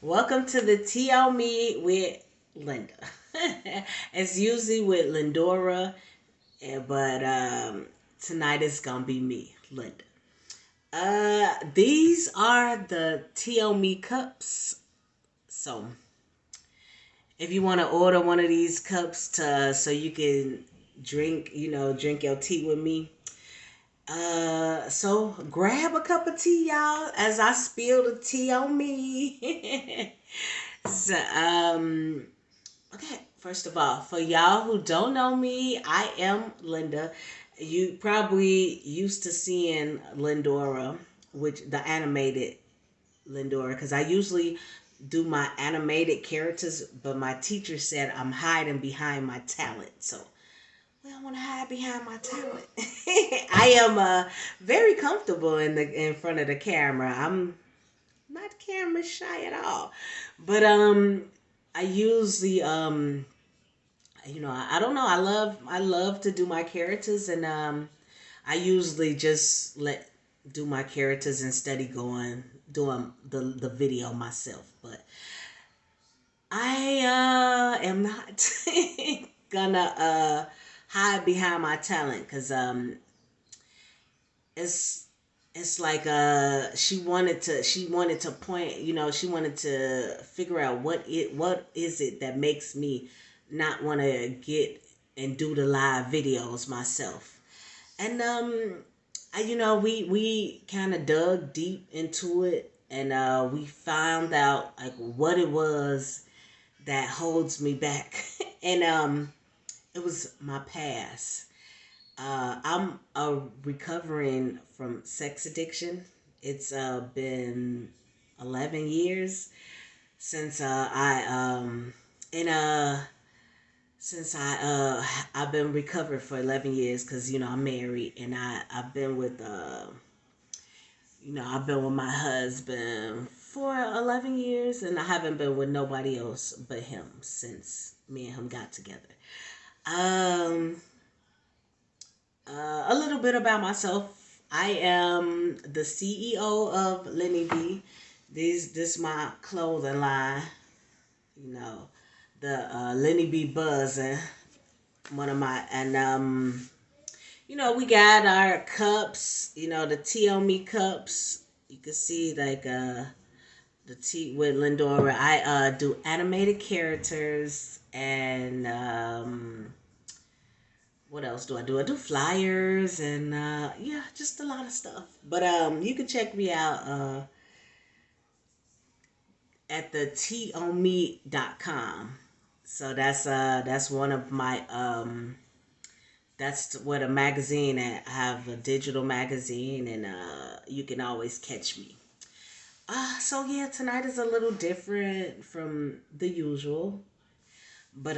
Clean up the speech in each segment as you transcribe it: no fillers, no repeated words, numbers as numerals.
Welcome to the TL Me with Linda. It's usually with Lindora, but tonight is gonna be me, Linda. These are the TL Me cups. So if you want to order one of these cups so you can drink your tea with me. So grab a cup of tea, y'all, as I spill the tea on me. So, okay, first of all, for y'all who don't know me, I am Linda. You probably used to seeing Lindora, which the animated Lindora, because I usually do my animated characters, but my teacher said I'm hiding behind my talent. So we don't want to hide behind my talent. I am very comfortable in front of the camera. I'm not camera shy at all, but I usually I don't know. I love to do my characters, and I usually just let do my characters instead of going doing the video myself. But I am not gonna hide behind my talent because it's it's like she wanted to point, she wanted to figure out what is it that makes me not want to get and do the live videos myself. And we kind of dug deep into it, and we found out like what it was that holds me back. And it was my past. I'm recovering from sex addiction. It's been 11 years since I and since I've been recovered for 11 years, because I'm married, and I've been with I've been with my husband for 11 years, and I haven't been with nobody else but him since me and him got together. Um a little bit about myself. I am the CEO of Lenny B. This my clothing line. You know, the Lenny B Buzz, and one of my and we got our cups. The tea on me cups. You can see like the tea with Lindora. I do animated characters, and what else do I do? I do flyers, and yeah, just a lot of stuff. But you can check me out at the tonme.com. So that's one of my that's what a magazine at. I have a digital magazine, and you can always catch me. So yeah, tonight is a little different from the usual, but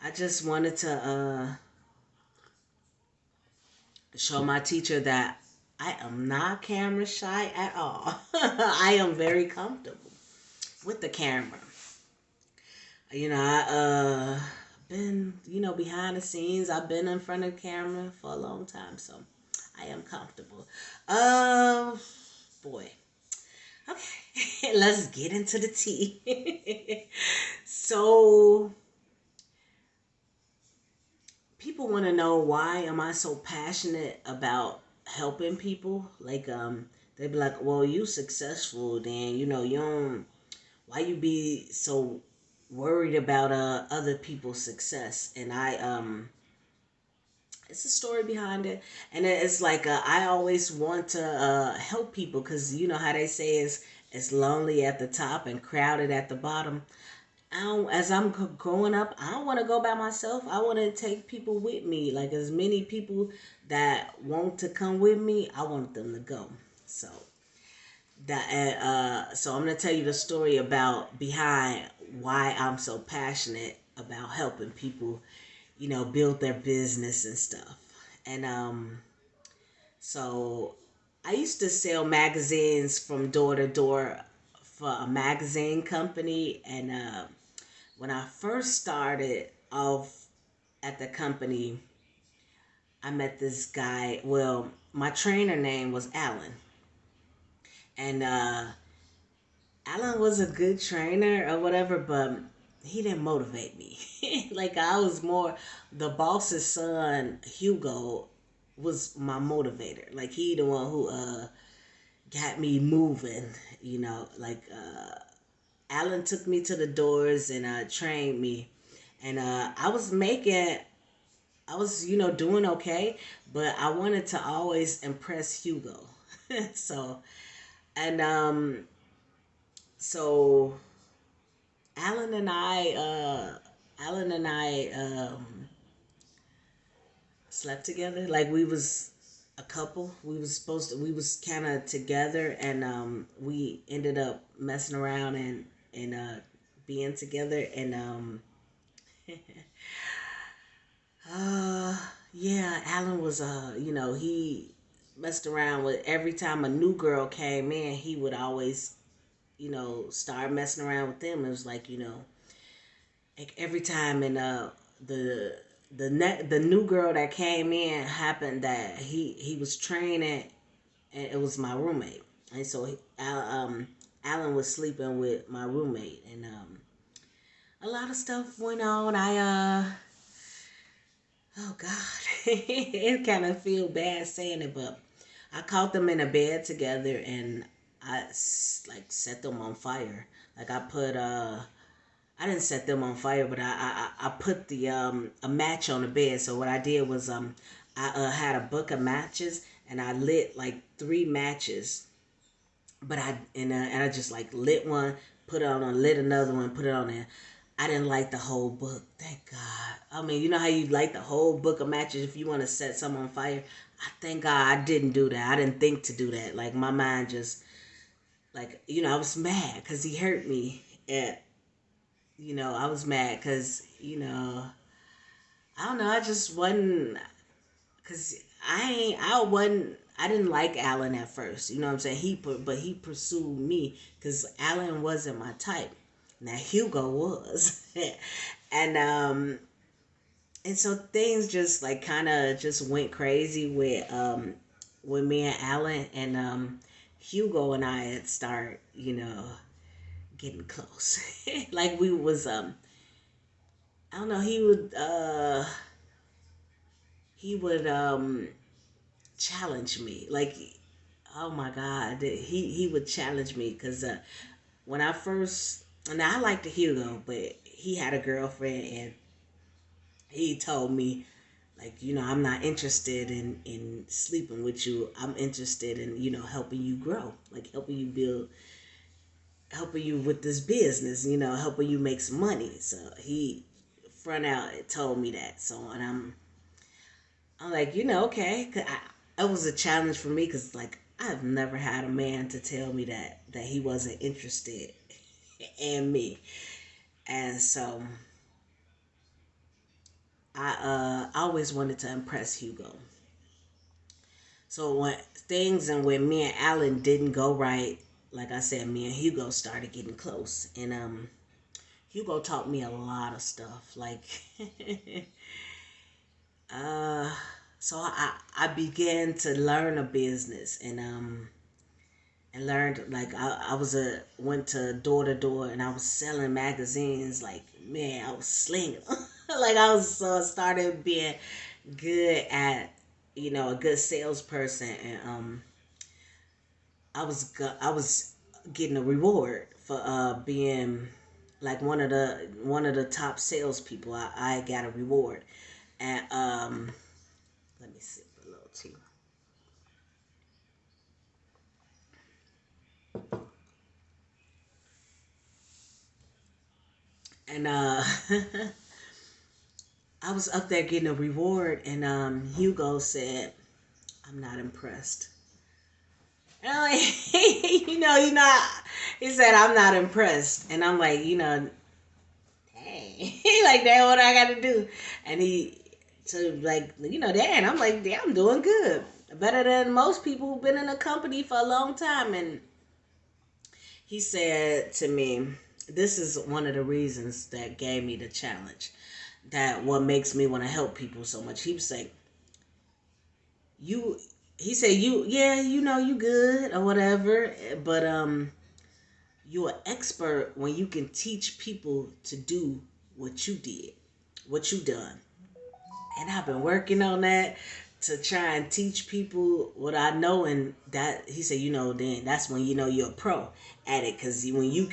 I just wanted to show my teacher that I am not camera shy at all. I am very comfortable with the camera. I been, behind the scenes. I've been in front of the camera for a long time, so I am comfortable. Uh Boy. Okay, let's get into the tea. So people want to know, why am I so passionate about helping people? Like they be like, well, you successful, then you don't, why you be so worried about other people's success? And I it's a story behind it, and it's like I always want to help people, because you know how they say it's lonely at the top and crowded at the bottom. As I'm growing up, I don't want to go by myself. I want to take people with me. Like, as many people that want to come with me, I want them to go. So so I'm gonna tell you the story about behind why I'm so passionate about helping people, build their business and stuff. And so I used to sell magazines from door to door for a magazine company, and when I first started off at the company, I met this guy. Well, my trainer name was Alan, and Alan was a good trainer or whatever, but he didn't motivate me. Like I was more the boss's son, Hugo, was my motivator. Like he the one who got me moving, like Alan took me to the doors and trained me. And I was, doing okay, but I wanted to always impress Hugo. So, and so Alan and I, uh, Alan and I slept together. Like we was a couple. We was kind of together, and we ended up messing around and being together, and uh, yeah, Alan was he messed around with every time a new girl came in, he would always start messing around with them. It was like like every time, and the new girl that came in happened that he was training, and it was my roommate, and so Alan was sleeping with my roommate, and a lot of stuff went on. Oh God, it kind of feel bad saying it, but I caught them in a bed together, and like set them on fire. Like I didn't set them on fire, but I put the a match on the bed. So what I did was I had a book of matches, and I lit like three matches, but and I just like lit one, put it on, lit another one, put it on there. I didn't like the whole book. Thank God. I mean, you know how you like the whole book of matches if you want to set some on fire. I thank God I didn't do that. I didn't think to do that. Like my mind just like I was mad because he hurt me. And I was mad because I don't know. I just wasn't because I didn't like Alan at first. You know what I'm saying? But he pursued me because Alan wasn't my type. Now Hugo was, and so things just like kind of just went crazy with me and Alan, and Hugo and I had start getting close. Like we was I don't know, he would challenge me. Like, oh my God, he would challenge me because when I first, and I liked Hugo, but he had a girlfriend, and he told me, like, I'm not interested in sleeping with you. I'm interested in helping you grow, like helping you build, helping you with this business, helping you make some money. So he front out told me that. So, and I'm like, okay. 'Cause it was a challenge for me because, like, I've never had a man to tell me that he wasn't interested in me, and so I always wanted to impress Hugo. So when things and when me and Alan didn't go right, like I said, me and Hugo started getting close, and Hugo taught me a lot of stuff, like uh, so I began to learn a business, and learned, like I was a went to door, and I was selling magazines. Like, man, I was slinging. Like I was started being good at a good salesperson, and I was getting a reward for being like one of the top salespeople. I got a reward, and let me sip a little tea. And I was up there getting a reward, and Hugo said, "I'm not impressed." And I'm like, he said, "I'm not impressed," and I'm like, dang, like that, what I got to do? And so like, dang, I'm like, damn, I'm doing good, better than most people who've been in a company for a long time, and he said to me, "This is one of the reasons that gave me the challenge. That what makes me want to help people so much." He was like, "You," he said, "You, yeah, you good or whatever, but You're an expert when you can teach people to do what you did, what you done. And I've been working on that to try and teach people what I know. And that he said, then that's when you know you're a pro at it, because when you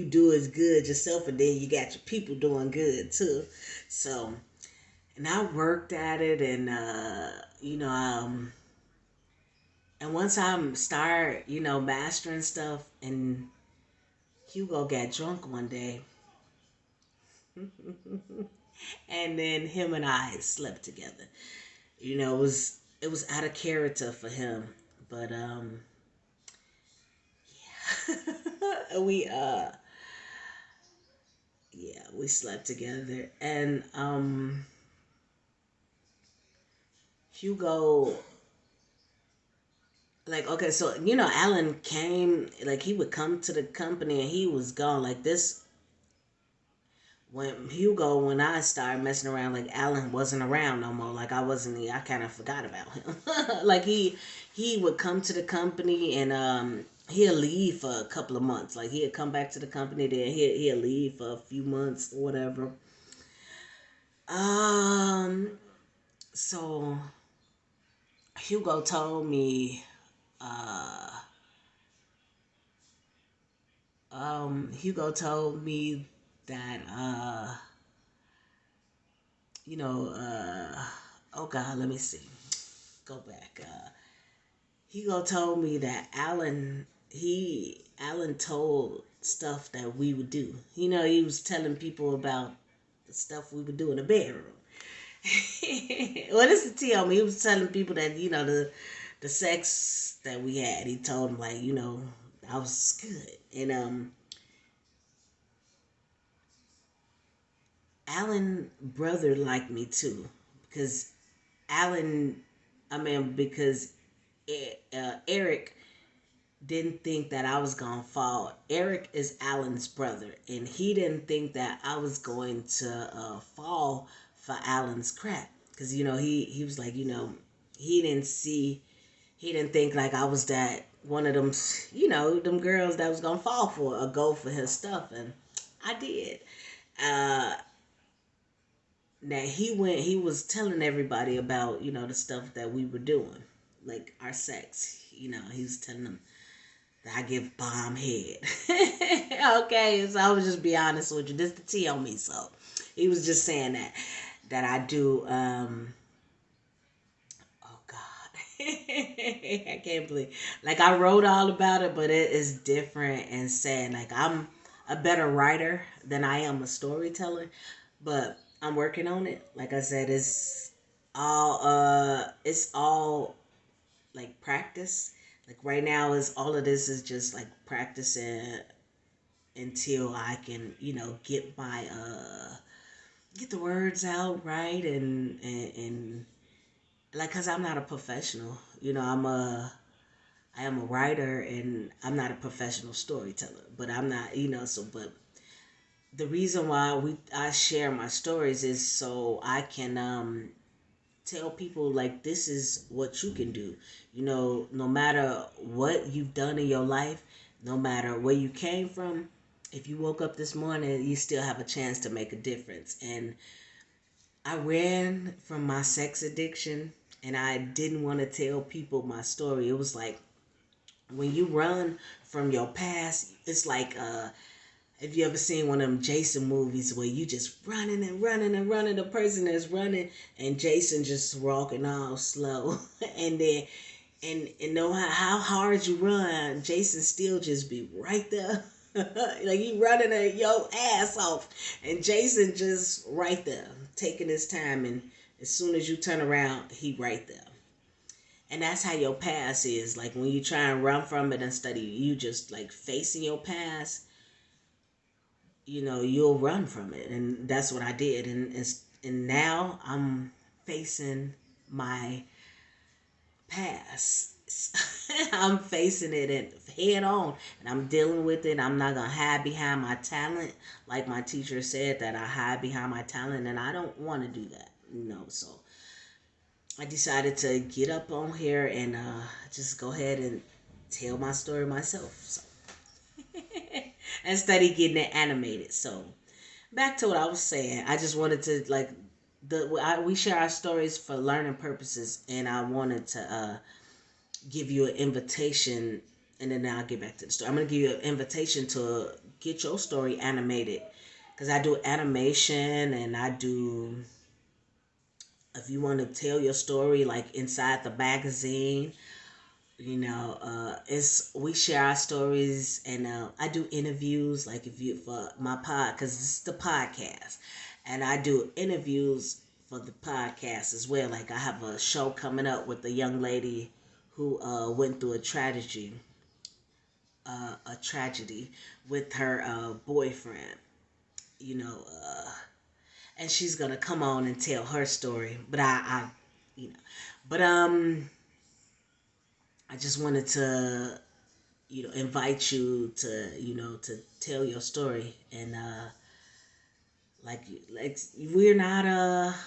do as good yourself, and then you got your people doing good too. So, and I worked at it, and and once I start, mastering stuff, and Hugo got drunk one day, and then him and I slept together. It was out of character for him, but we yeah, we slept together, and Hugo, like, okay, so Alan came, like, he would come to the company and he was gone. Like, this, when I started messing around, like, Alan wasn't around no more. Like, I kind of forgot about him. Like, he would come to the company, and he'll leave for a couple of months. Like, he'll come back to the company, then he'll leave for a few months or whatever. um so Hugo told me, uh that, you know, oh God, let me see. Go back. Hugo told me that Alan told stuff that we would do. He was telling people about the stuff we would do in the bedroom. Well, this is tell me. He was telling people that, the sex that we had. He told them, like, I was good. And Alan brother liked me too, because Alan, I mean, because Eric didn't think that I was gonna fall. Eric is Alan's brother, and he didn't think that I was going to fall for Alan's crap. Because he was like, he didn't see, he didn't think like I was that one of them, them girls that was gonna fall for or go for his stuff, and I did. Uh, Now he was telling everybody about, the stuff that we were doing, like our sex. He was telling them that I give bomb head. Okay, so I was just be honest with you. This the tea on me. So he was just saying that I do. Oh God, I can't believe. Like, I wrote all about it, but it is different and sad. Like, I'm a better writer than I am a storyteller, but I'm working on it. Like I said, it's all like practice. Like, right now is all of this is just like practicing until I can, get the words out right, and like, cuz I'm not a professional. I am a writer, and I'm not a professional storyteller, but I'm not, but the reason why I share my stories is so I can tell people, like, this is what you can do. No matter what you've done in your life, no matter where you came from, if you woke up this morning, you still have a chance to make a difference. And I ran from my sex addiction, and I didn't want to tell people my story. It was like, when you run from your past, it's like, have you ever seen one of them Jason movies where you just running and running and running? The person is running, and Jason just walking all slow, and then and know how hard you run, Jason still just be right there. Like, he running your ass off, and Jason just right there, taking his time, and as soon as you turn around, he right there. And that's how your past is. Like, when you try and run from it instead of you just like facing your past, you'll run from it. And that's what I did. And now I'm facing my past. I'm facing it and head on, and I'm dealing with it. I'm not gonna hide behind my talent, like my teacher said that I hide behind my talent, and I don't want to do that. So I decided to get up on here and just go ahead and tell my story myself. So instead of getting it animated. So back to what I was saying, I just wanted to like we share our stories for learning purposes, and I wanted to give you an invitation, and then I'll get back to the story. I'm gonna give you an invitation to get your story animated, because I do animation and I do. If you want to tell your story like inside the magazine, it's we share our stories, and I do interviews like if you for my pod because this is the podcast, and I do interviews for the podcast as well. Like I have a show coming up with a young lady who went through a tragedy with her boyfriend, you know, and she's gonna come on and tell her story. But you know, but I just wanted to invite you to to tell your story, and like we're not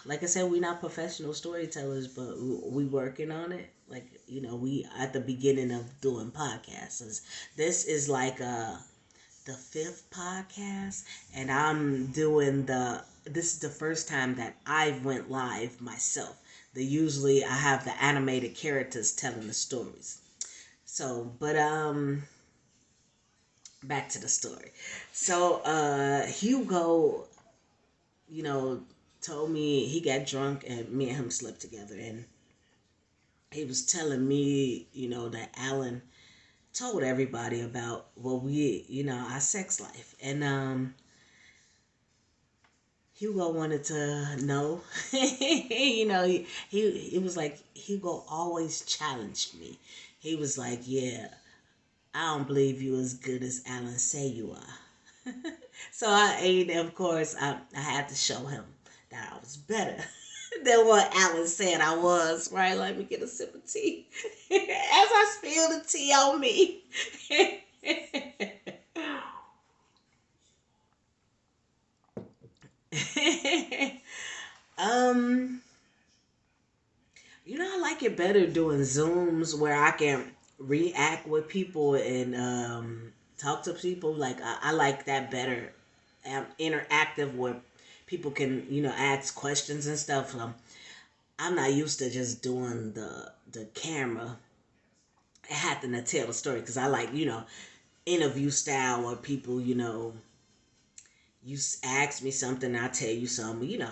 like I said, we're not professional storytellers, but we working on it. Like we at the beginning of doing podcasts. This is like the fifth podcast, and I'm doing this is the first time that I went live myself. Usually I have the animated characters telling the stories. So, but back to the story. So, Hugo, you know, told me he got drunk and me and him slept together, and he was telling me, that Alan told everybody about our sex life, and Hugo wanted to know. He was like, Hugo always challenged me. He was like, yeah, I don't believe you as good as Alan say you are. So of course, I had to show him that I was better than what Alan said I was. Right? Let me get a sip of tea as I spill the tea on me. um, I like it better doing Zooms where I can react with people and talk to people. Like I like that better. Interactive where people can ask questions and stuff. I'm not used to just doing the camera and having to tell the story, because I like interview style where people you ask me something, I tell you something, or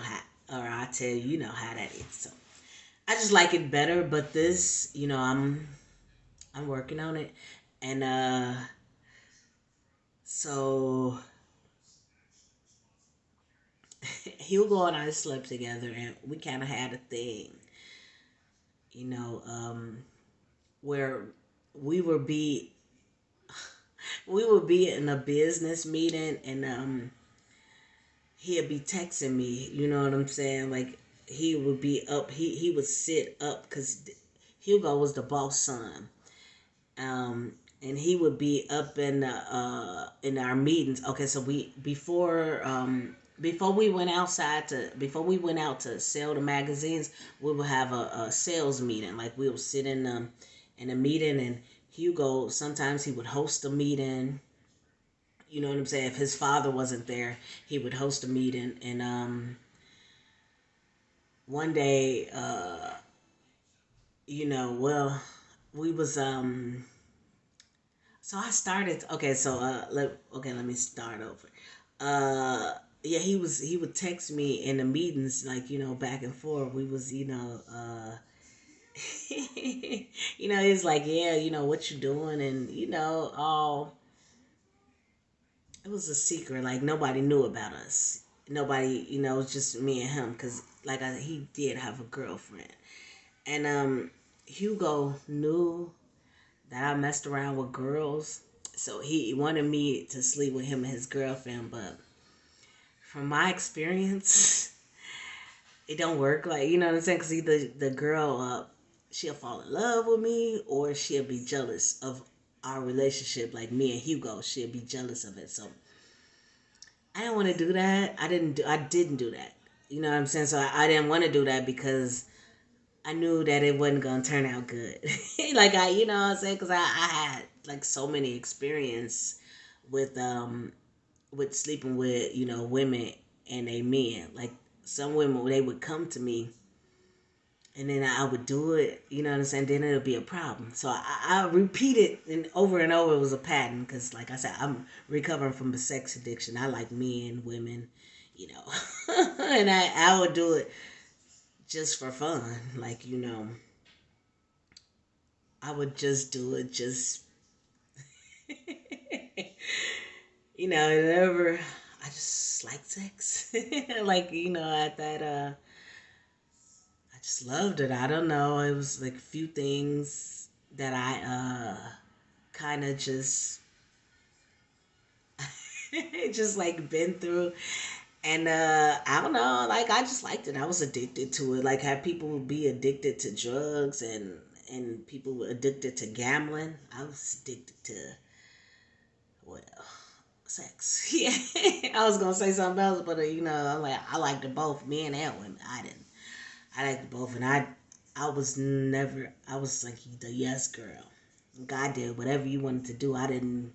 I tell you, how that is. So I just like it better, but this, I'm working on it. And so Hugo and I slept together, and we kind of had a thing, you know, um, where we would be we would be in a business meeting, and he'd be texting me, you know what I'm saying? Like he would be up, he would sit up because Hugo was the boss son. And he would be up in our meetings. Okay, so we before we went outside to before we went out to sell the magazines, we would have a sales meeting. Like we would sit in a meeting, and Hugo sometimes he would host a meeting. You know what I'm saying? If his father wasn't there, he would host a meeting. And one day, well, we was so I started. Okay, so let me start over. Yeah, he would text me in the meetings, like back and forth. We was he's like, yeah, what you doing, and all. It was a secret, like nobody knew about us. Nobody, it was just me and him, cause he did have a girlfriend, and Hugo knew that I messed around with girls. So he wanted me to sleep with him and his girlfriend, but from my experience, it don't work. Like, you know what I'm saying? Because either the girl, she'll fall in love with me, or she'll be jealous of our relationship. Like me and Hugo, she'll be jealous of it. So I didn't want to do that. I didn't do that. You know what I'm saying? So I didn't want to do that because I knew that it wasn't gonna turn out good. Like you know what I'm saying? Because I had like so many experience with sleeping with, women and they men. Like some women, they would come to me and then I would do it, you know what I'm saying? Then it'll be a problem. So I repeat it and over. It was a pattern because, like I said, I'm recovering from a sex addiction. I like men, women, you know, and I would do it just for fun. Like, I would just do it just, whenever I just like sex. Like, at that, I just loved it. I don't know. It was like a few things that I, kind of just just like been through, and I don't know, like I just liked it. I was addicted to it. Like have people be addicted to drugs and people were addicted to gambling. I was addicted to, well, sex. Yeah. I was gonna say something else, but I'm like, I liked it both, men and women. I liked it both, and I was never, I was like the yes girl. God did whatever you wanted to do. I didn't.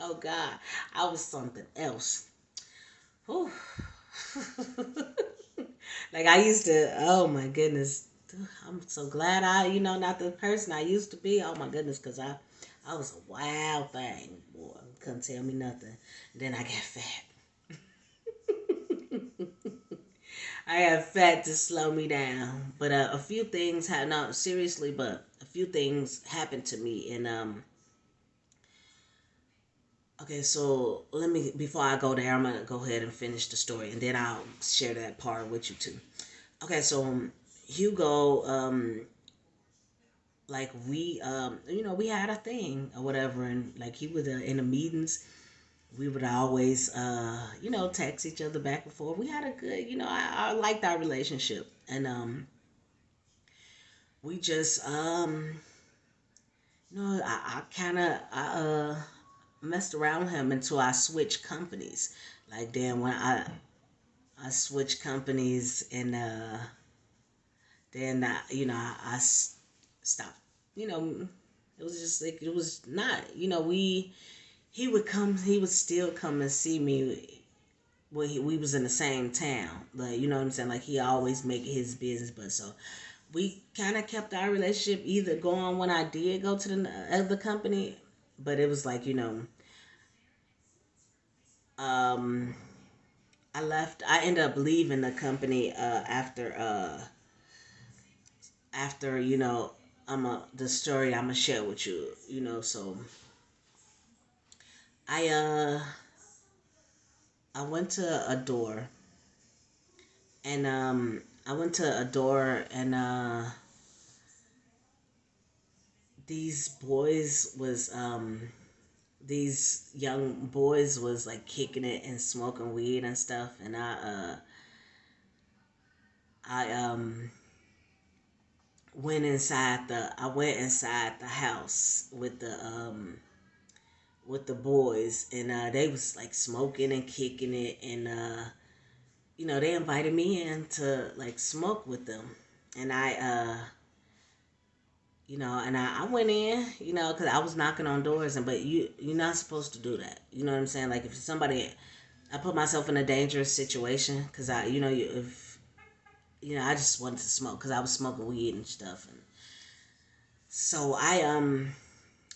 Oh God, I was something else. Whew. Like I used to. Oh my goodness, I'm so glad not the person I used to be. Oh my goodness, because I was a wild thing, boy. Couldn't tell me nothing. Then I got fat. I got fat to slow me down. But a few things had no seriously, but a few things happened to me, and okay, so let me before I go there, I'm gonna go ahead and finish the story, and then I'll share that part with you too. Okay, so Hugo, like we had a thing or whatever, and like he would in the meetings, we would always text each other back and forth. We had a good, I liked our relationship, and we just I kind of messed around with him until I switched companies. Like then when I switched companies and then stopped. You know, it was just like it was not. He would still come and see me when we was in the same town. Like you know what I'm saying. Like he always make it his business, but so we kind of kept our relationship either going when I did go to the other company, but it was like um I left. I ended up leaving the company after the story I'm gonna share with you. So I I went to a door and I went to a door and these boys was these young boys was like kicking it and smoking weed and stuff, and I I went inside the house with the boys, and they was like smoking and kicking it, and they invited me in to like smoke with them, and I went in, because I was knocking on doors, and but you're not supposed to do that. You know what I'm saying? Like if somebody, I put myself in a dangerous situation because if I just wanted to smoke because I was smoking weed and stuff, and so I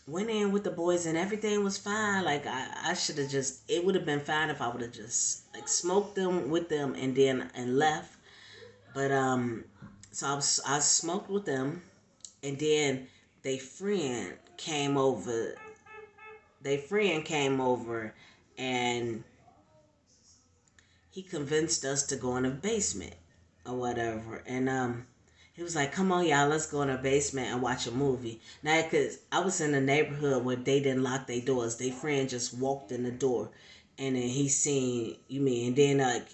went in with the boys and everything was fine. Like I should have just, it would have been fine if I would have just like smoked them with them and then and left. But so I smoked with them, and then they friend came over. They friend came over, and he convinced us to go in the basement or whatever. And he was like, "Come on, y'all, let's go in the basement and watch a movie." Now, cause I was in a neighborhood where they didn't lock their doors. They friend just walked in the door, and then he seen you mean, and then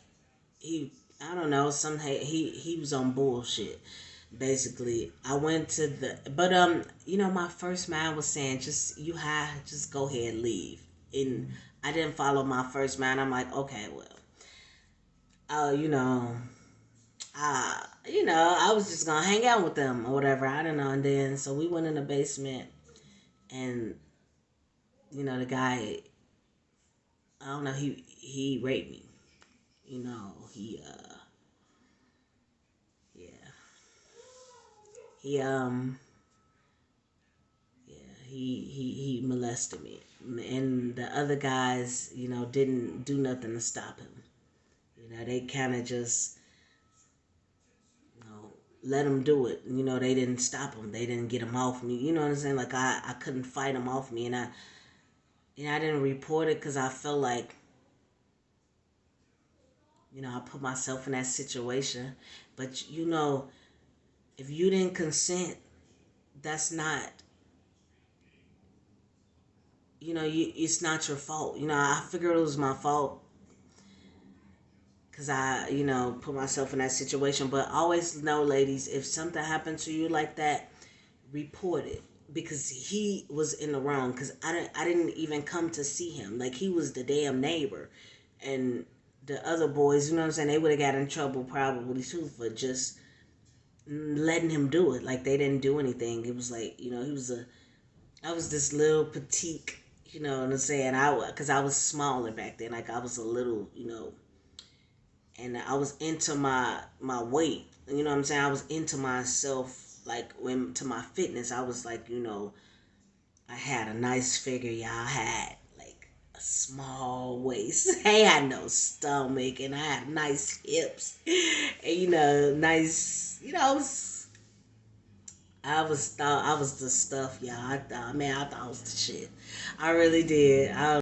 he, I don't know, somehow he was on bullshit. Basically, I went to the, but my first mind was saying, just you high, just go ahead and leave. And I didn't follow my first mind. I'm like, okay, well, oh, I was just gonna hang out with them or whatever. I don't know. And then so we went in the basement, and the guy, I don't know, he raped me. Yeah, he yeah, he molested me, and the other guys, didn't do nothing to stop him. They kind of just, let him do it. They didn't stop him. They didn't get him off me. You know what I'm saying? Like I couldn't fight him off me, and I didn't report it because I felt like, I put myself in that situation. But if you didn't consent, that's not, it's not your fault. I figured it was my fault because I, put myself in that situation. But always know, ladies, if something happened to you like that, report it because he was in the wrong. Because I didn't even come to see him. Like he was the damn neighbor, and the other boys, you know what I'm saying, they would have got in trouble probably too for just letting him do it. Like they didn't do anything. It was like, I was this little petite, you know what I'm saying? Because I was smaller back then. Like I was a little, and I was into my weight. You know what I'm saying? I was into myself, like when to my fitness. I was like, I had a nice figure. Y'all had like a small waist. I had no stomach, and I had nice hips, and nice. I was the stuff, y'all. I thought, man, I thought I was the shit. I really did.